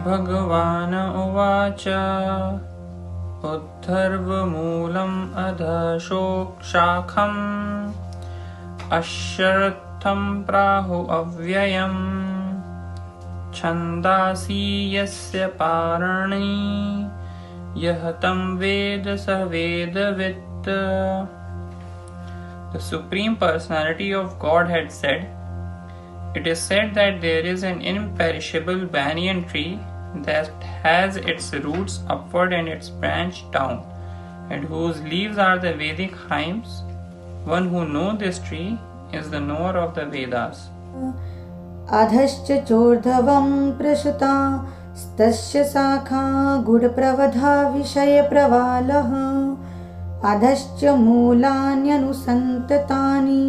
श्रीभगवान् उवाच उद्धर्वमूलम् अधशोकशाखम् अश्वत्थं प्राहुरव्ययम् छन्दांसि यस्य पार्णी यः तं वेद स वेदवित्. The Supreme Personality of Godhead said, "It is said that there is an imperishable banyan tree that has its roots upward and its branch down, and whose leaves are the Vedic hymns. One who knows this tree is the knower of the Vedas." अधश्च चोर्ध्वं प्रसुता स्तस्य शाखा गुडप्रवधा विषयप्रवालः अधश्च मूलान्यनुसन्ततानि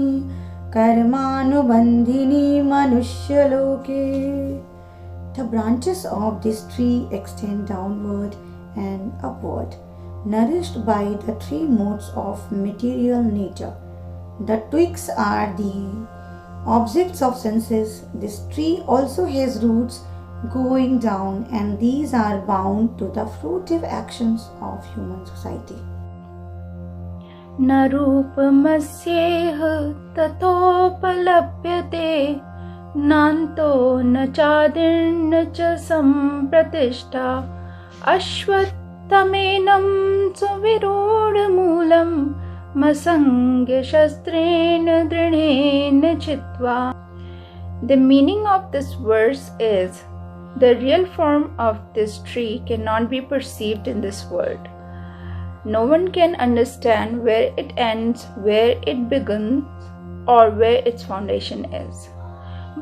कर्मानुबन्धिनी मनुष्यलोके. The branches of this tree extend downward and upward, nourished by the three modes of material nature. The twigs are the objects of senses. This tree also has roots going down, and these are bound to the fruitive actions of human society. न रूपमस्येह ततोपलभ्यते नान्तो न चादिर्न च सम्प्रतिष्ठा अश्वत्थमेनं सुविरूढमूलं मसङ्गशस्त्रेण दृढेन चित्वा. The meaning of this verse is, the real form of this tree cannot be perceived in this world. No one can understand where it ends, where it begins, or where its foundation is.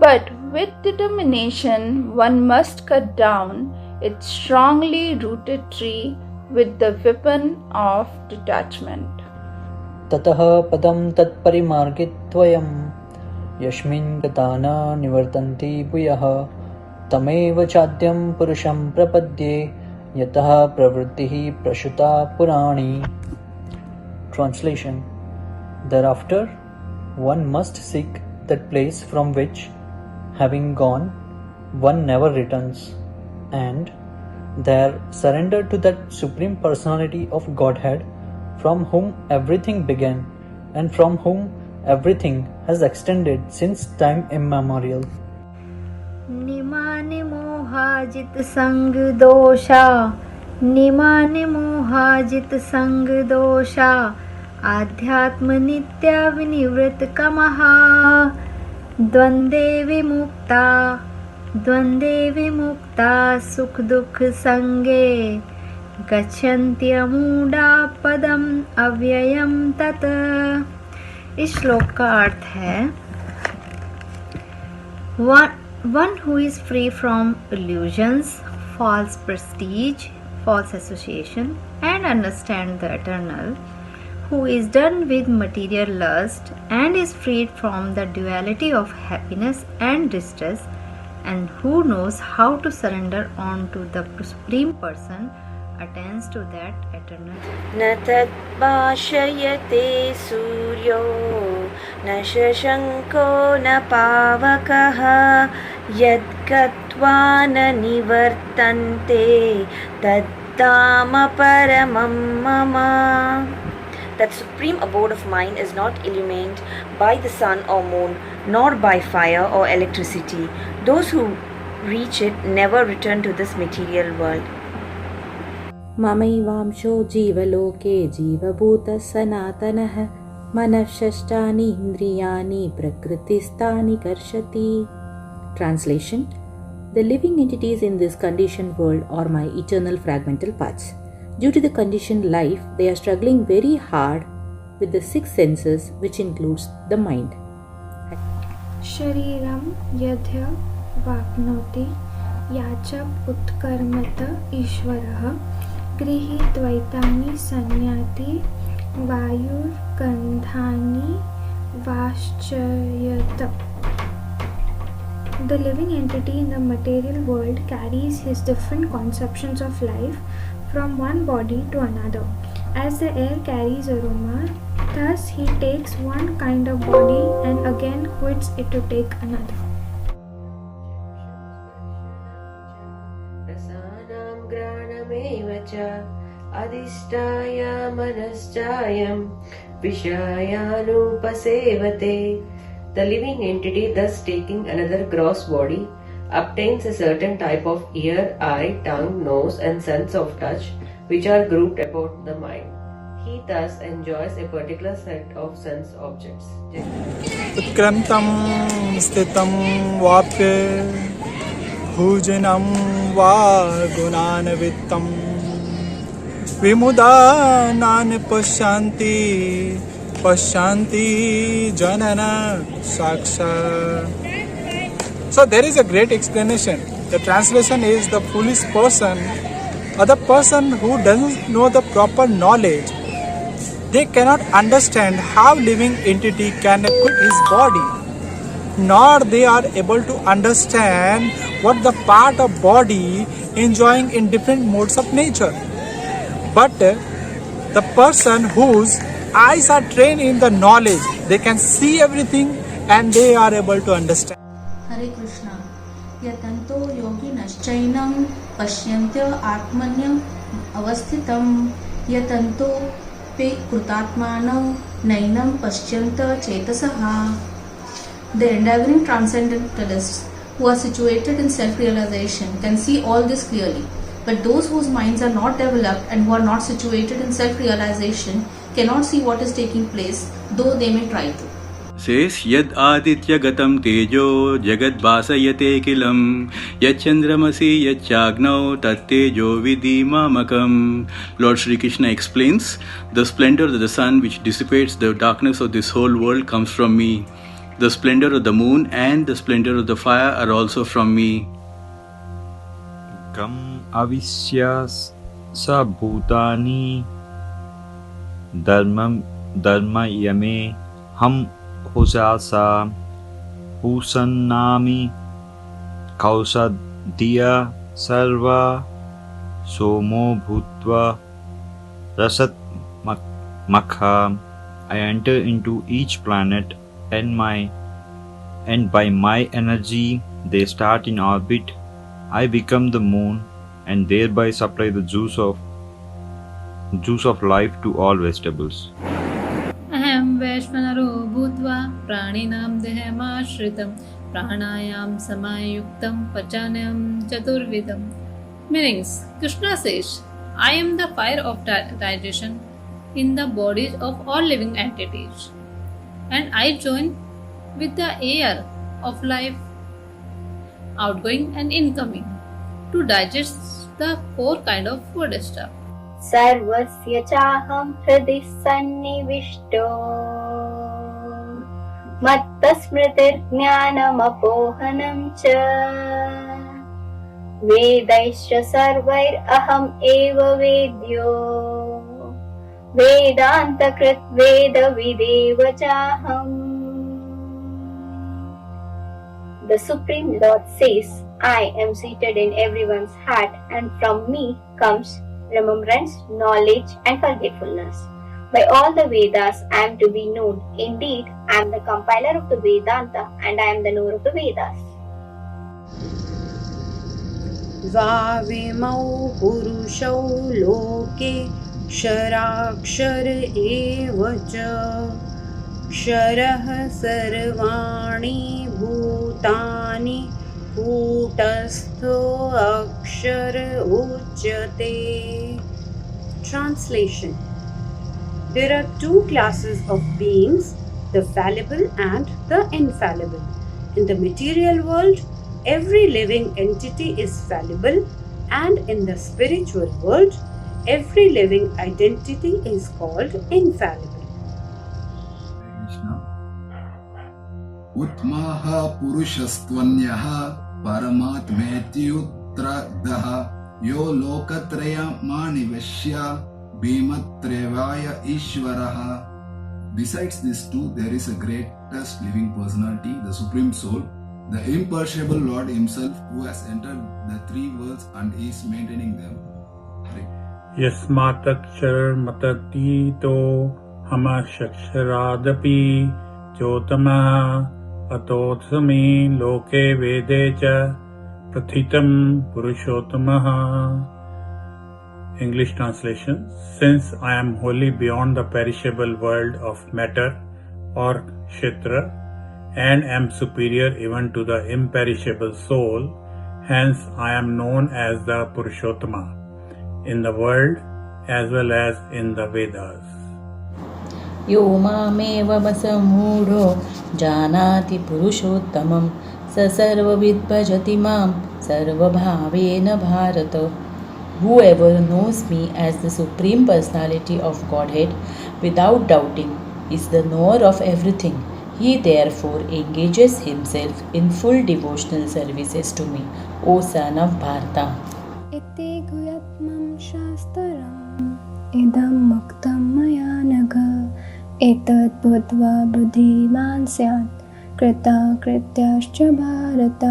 But with determination, one must cut down its strongly rooted tree with the weapon of detachment. ततः पदं तत्परिमार्गित्वयं यस्मिन् गता न निवर्तन्ति भूयः तमेव चाद्यं पुरुषं प्रपद्ये यतः प्रवृत्तिः प्रसुता पुराणी. Translation. Thereafter, one must seek that place from which, having gone, one never returns, and there surrender to that Supreme Personality of Godhead from whom everything began and from whom everything has extended since time immemorial. निमानि मोहाजित संग दोषा निमानि मोहाजित संग दोषा आध्यात्म नित्या विनिवृत कमहा द्वंद्वे विमुक्ता सुख दुख संगे गच्छन्ति अमूढ़ा पदम अव्ययम तत्. इस श्लोक का अर्थ है, One who is free from illusions, false prestige, false association, and understands the eternal, who is done with material lust and is freed from the duality of happiness and distress, and who knows how to surrender on to the Supreme Person, attains to that eternal. न तद्भाषयते सूर्यो न शशंको न पावकः यद्गत्वा न निवर्तन्ते तद्धाम परमं मम. That supreme abode of mine is not illumined by the sun or moon, nor by fire or electricity. Those who reach it never return to this material world. ममैवांशो जीवलोके जीवभूतः सनातनः मनःषष्ठानि इन्द्रियाणि प्रकृतिस्थानि कर्षति. Translation. The living entities in this conditioned world are my eternal fragmental parts. Due to the conditioned life, they are struggling very hard with the six senses, which includes the mind. शरीरं यद्य वाप्नोति याचक उत्कर्मत ईश्वरः गृहीत्वैतानि संयाति वायुर्गन्धानि वाश्चयत. The living entity in the material world carries his different conceptions of life from one body to another. As the air carries aroma, thus he takes one kind of body and again quits it to take another. अधिष्ठाय मनश्चायं विषयानुपसेवते. The living entity, thus taking another gross body, obtains a certain type of ear, eye, tongue, nose, and sense of touch, which are grouped about the mind. He thus enjoys a particular set of sense objects. उत्क्रान्तं स्थितं वाप्य भुजनं वा गुणान्वितं विमुदानान् पश्यन्ति जनन साक्षात्. So there is a great explanation. The translation is the foolish person or the person who doesn't know the proper knowledge. They cannot understand how living entity can quit his body, nor they are able to understand what the part of body enjoying in different modes of nature. But the person whose eyes are trained in the knowledge, they can see everything and they are able to understand. हरे कृष्णा. यतन्तो योगिनश्चैनं पश्यन्त्य आत्मन्यम् अवस्थितं यतन्तो पे कृतात्मानौ नैनं पश्यन्त चेतसः. The endeavoring transcendentalists who are situated in self-realization can see all this clearly, but those whose minds are not developed and who are not situated in self-realization cannot see what is taking place, though they may try to. Says yad aditya gatam tejo jagad vasayate kilam yad chandramasi yad chagnau tat tejo vidimamakam. Lord Shri Krishna explains, the splendor of the sun which dissipates the darkness of this whole world comes from me. The splendor of the moon and the splendor of the fire are also from me. Kam avisya sa bhutani dharma yame ham husasa husannami kausadhiya sarva somo bhutva rasat makha. I enter into each planet and by my energy they start in orbit. I become the moon and thereby supply the juice of life to all vegetables. अहं वैश्वानरो भूत्वा प्राणिनां देहमाश्रितं प्राणायाम समायुक्तं पचनं चतुर्विधं. Meanings: Krishna says, I am the fire of digestion in the bodies of all living entities, and I join with the air of life, outgoing and incoming, to digest the four kind of food stuff. सर्वस्य चाहं हृदि सन्निविष्टो मत्तस्मृतिर्ज्ञानमपोहनं च वेदैश्च सर्वैरहम् एव वेद्यो वेदान्तकृत् वेदविदेव चाहम्. The Supreme Lord says, I am seated in everyone's heart, and from me comes remembrance, knowledge, and forgetfulness. By all the Vedas, I am to be known. Indeed, I am the compiler of the Vedanta, and I am the knower of the Vedas. द्वाविमौ पुरुषौ लोके क्षराक्षर एव च क्षरः सर्वाणि भूतानि कूटस्थो अक्षर उच्यते. Translation: There are two classes of beings, the fallible and the infallible. In the material world, every living entity is fallible, and in the spiritual world, every living identity is called infallible. उत्माः पुरुषस्त्वन्यः परमात्मेत्युत्रदः यो लोकत्रयमानिवेश्य भीमत्रयवाय ईश्वरः. Besides these two, there is a greatest living personality, the Supreme Soul, the imperishable Lord Himself, who has entered the three worlds and is maintaining them. Yasmatakshar matatito hamashaksharaadapi Jotama atotsami loke vedecha prathitam purushottamaha. English translation. Since I am wholly beyond the perishable world of matter or kshetra and am superior even to the imperishable soul, hence I am known as the Purushottama in the world as well as in the Vedas. यो मामेवमसम्मूढो जानाति पुरुषोत्तमं स सर्वविद् भजति मां सर्वभावेन Bharat. Whoever knows me as the Supreme Personality of Godhead without doubting is the knower of everything. He therefore engages himself in full devotional services to me, O son of Bharata. इति गुह्यत्मं शास्त्रम् इदं मुक्तं मया नघ एतत् बुद्ध्वा बुद्धिमान् स्यात् कृतकृत्यश्च Bharat.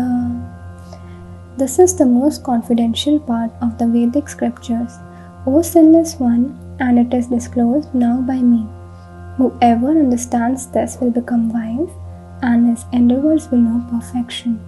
This is the most confidential part of the Vedic scriptures, O sinless one, and it is disclosed now by me. Whoever understands this will become wise, and his endeavors will know perfection.